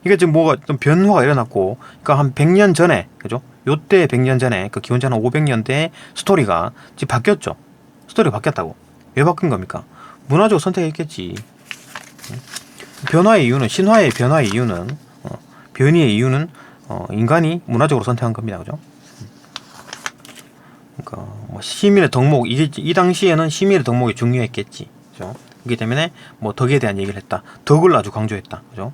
이게 지금 뭐가 좀 변화가 일어났고, 그러니까 한 100년 전에, 그죠? 요때 100년 전에, 그 기원전 한 500년대 스토리가 지금 바뀌었죠. 스토리가 바뀌었다고. 왜 바뀐 겁니까? 문화적 선택했겠지. 신화의 변화의 이유는, 변이의 이유는, 인간이 문화적으로 선택한 겁니다. 그죠? 그러니까, 뭐, 시민의 덕목, 이 당시에는 시민의 덕목이 중요했겠지. 그죠? 그렇기 때문에, 뭐, 덕에 대한 얘기를 했다. 덕을 아주 강조했다. 그죠?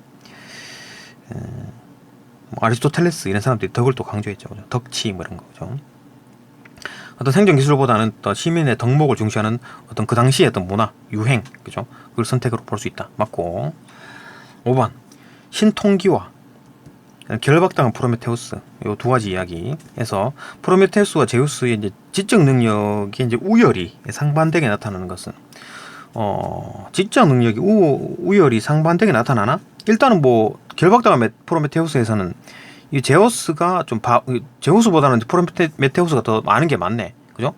아리스토텔레스 이런 사람들이 덕을 또 강조했죠, 그죠? 덕치 뭐 이런 거, 그죠? 어떤 생존 기술보다는 또 시민의 덕목을 중시하는 어떤 그 당시의 어떤 문화, 유행, 그죠? 그걸 선택으로 볼 수 있다. 맞고. 5번. 신통기와 결박당한 프로메테우스, 요 두 가지 이야기에서 프로메테우스와 제우스의 이제 지적 능력이 이제 우열이 상반되게 나타나는 것은 지적 능력이 우열이 상반되게 나타나나? 일단은 뭐 결박당한 프로메테우스에서는 이 제우스가 제우스보다는 프로메테우스가 더 많은 게 맞네, 그죠?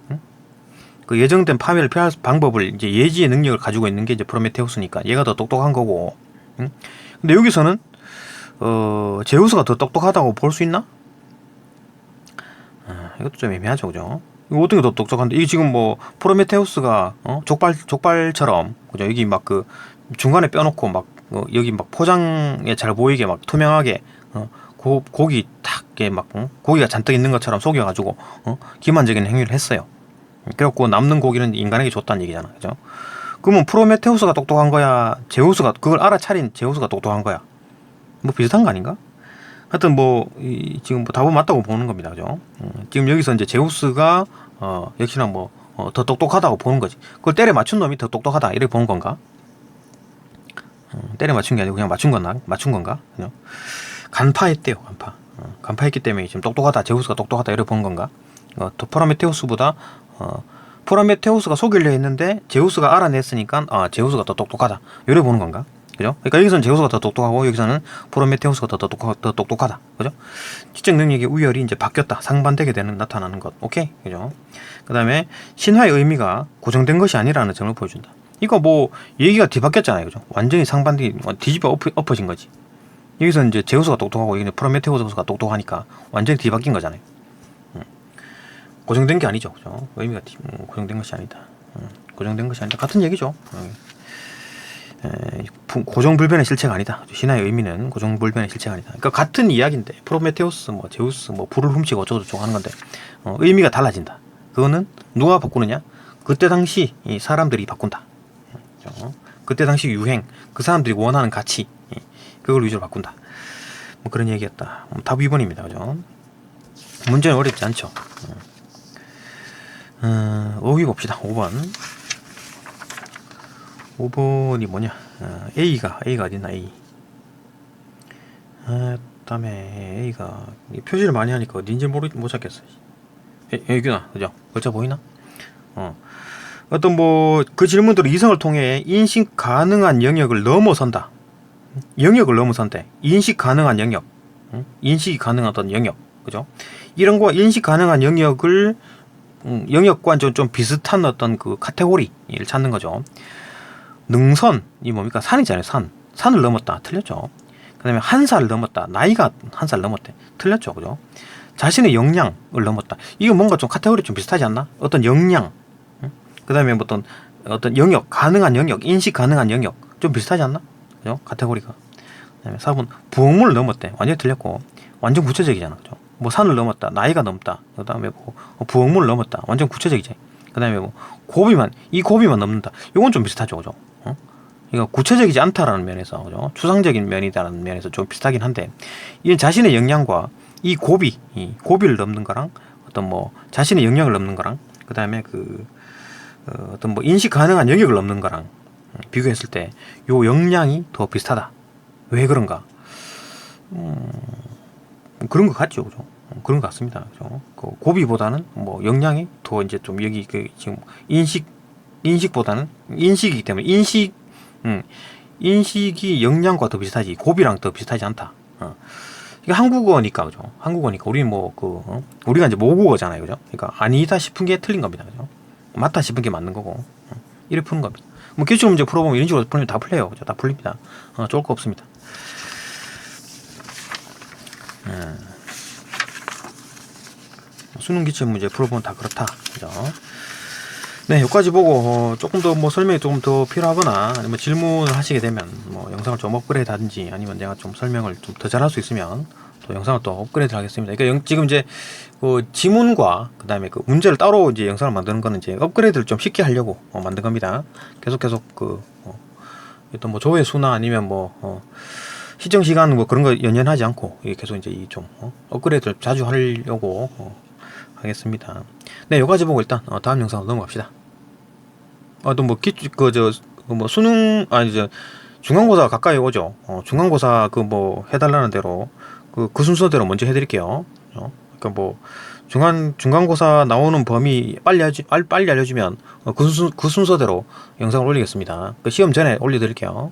응? 그 예정된 파멸을 피할 방법을 이제 예지의 능력을 가지고 있는 게 이제 프로메테우스니까 얘가 더 똑똑한 거고. 응? 근데 여기서는 제우스가 더 똑똑하다고 볼 수 있나? 이것도 좀 애매하죠, 그죠? 이거 어떻게 더 똑똑한데? 이게 지금 뭐 프로메테우스가 족발처럼, 그죠? 여기 막 그 중간에 뼈놓고 막 여기 막 포장에 잘 보이게 막 투명하게 고기 막 고기가 잔뜩 있는 것처럼 속여가지고 기만적인 행위를 했어요. 그래갖고 남는 고기는 인간에게 줬다는 얘기잖아, 그죠? 그러면 프로메테우스가 똑똑한 거야? 제우스가 그걸 알아차린 제우스가 똑똑한 거야? 뭐 비슷한 거 아닌가? 하여튼 뭐 지금 뭐 답은 맞다고 보는 겁니다, 그죠? 지금 여기서 이제 제우스가 역시나 뭐 더 똑똑하다고 보는 거지. 그걸 때려 맞춘 놈이 더 똑똑하다 이렇게 보는 건가? 때려 맞춘 게 아니고 그냥 맞춘 건가? 그냥 간파했대요, 간파. 간파했기 때문에 지금 똑똑하다, 제우스가 똑똑하다 이렇게 보는 건가? 프로메테우스보다 프로메테우스가 속이려 했는데 제우스가 알아냈으니까 제우스가 더 똑똑하다 이렇게 보는 건가? 그죠? 그러니까 여기서는 제우스가 더 똑똑하고 여기서는 프로메테우스가 더 똑똑하다. 그죠? 지적 능력의 우열이 이제 바뀌었다. 상반되게 나타나는 것. 오케이? 그죠? 그 다음에 신화의 의미가 고정된 것이 아니라는 점을 보여준다. 이거 뭐 얘기가 뒤바뀌었잖아요. 그죠? 완전히 뒤집어 엎어진 거지. 여기서 이제 제우스가 똑똑하고 여기는 프로메테우스가 똑똑하니까 완전히 뒤바뀐 거잖아요. 고정된 게 아니죠. 그죠? 의미가 고정된 것이 아니다. 고정된 것이 아니다. 같은 얘기죠. 고정불변의 실체가 아니다. 신화의 의미는 고정불변의 실체가 아니다. 그러니까 같은 이야기인데 프로메테우스, 뭐 제우스, 뭐 불을 훔치고 어쩌고저쩌고 하는 건데 의미가 달라진다. 그거는 누가 바꾸느냐? 그때 당시 이 사람들이 바꾼다. 그렇죠? 그때 당시 유행, 그 사람들이 원하는 가치, 그걸 위주로 바꾼다. 뭐 그런 얘기였다. 답 2번입니다. 그죠? 문제는 어렵지 않죠. 어휘 봅시다. 5번. 5번이 뭐냐? A가 어딨나? A. 그다음에 A가 표시를 많이 하니까 어딘지 못 찾겠어. 여기구나. 그죠? 글자 보이나? 어떤 뭐 그 질문들은 이성을 통해 인식 가능한 영역을 넘어선다. 영역을 넘어선대. 인식 가능한 영역. 인식이 가능한 어떤 영역. 그죠? 이런 거 인식 가능한 영역을 영역과 좀 비슷한 어떤 그 카테고리를 찾는 거죠. 능선이 뭡니까? 산이잖아요. 산을 넘었다. 틀렸죠. 그 다음에 한 살을 넘었다. 나이가 한 살 넘었대. 틀렸죠. 그죠? 자신의 역량을 넘었다. 이거 뭔가 좀 카테고리 좀 비슷하지 않나? 어떤 역량. 그 다음에 어떤 영역, 가능한 영역, 인식 가능한 영역. 좀 비슷하지 않나? 그죠? 카테고리가. 그 다음에 4번 부엌문을 넘었대. 완전히 틀렸고. 완전 구체적이잖아. 그죠? 뭐 산을 넘었다. 나이가 넘다. 그 다음에 뭐 부엌문을 넘었다. 완전 구체적이지. 그 다음에 뭐 이 고비만 넘는다. 이건 좀 비슷하죠. 그죠? 이거 구체적이지 않다라는 면에서, 그죠? 추상적인 면이다라는 면에서 좀 비슷하긴 한데, 이 자신의 역량과 이 고비를 넘는 거랑 어떤 뭐 자신의 영역을 넘는 거랑 그 다음에 어떤 뭐 인식 가능한 영역을 넘는 거랑 비교했을 때 요 역량이 더 비슷하다. 왜 그런가? 그런 것 같죠, 그죠? 그런 것 같습니다, 그죠? 그 고비보다는 뭐 역량이 더 이제 좀 여기 지금 인식보다는 인식이기 때문에 인식이 역량과 더 비슷하지 고비랑 더 비슷하지 않다. 이게 한국어니까, 그죠? 한국어니까 우리는 우리가 이제 모국어잖아요, 그죠? 그러니까 아니다 싶은 게 틀린 겁니다, 그죠? 맞다 싶은 게 맞는 거고 이렇게 푸는 겁니다. 뭐 기출 문제 풀어보면 이런 식으로 풀면 다 풀려요, 그죠? 다 풀립니다. 좋을 거 없습니다. 수능 기출 문제 풀어보면 다 그렇다, 그죠? 네, 여기까지 보고 조금 더 뭐 설명이 조금 더 필요하거나 아니면 질문을 하시게 되면 뭐 영상을 좀 업그레이드 하든지 아니면 내가 좀 설명을 좀 더 잘할 수 있으면 또 영상을 또 업그레이드 하겠습니다. 그러니까 지금 이제 그 지문과 그 다음에 그 문제를 따로 이제 영상을 만드는 거는 이제 업그레이드를 좀 쉽게 하려고 만든 겁니다. 계속 어떤 뭐 조회수나 아니면 뭐 시청 시간 뭐 그런 거 연연하지 않고 계속 이제 이 좀 업그레이드를 자주 하려고 하겠습니다. 네, 여기까지 보고 일단 다음 영상으로 넘어갑시다. 또 뭐 뭐 수능 중간고사 가까이 오죠. 중간고사 뭐 해달라는 대로 그 순서대로 먼저 해드릴게요. 그러니까 뭐 중간고사 나오는 범위 빨리 알려주면 그 순서대로 영상을 올리겠습니다. 그 시험 전에 올려드릴게요.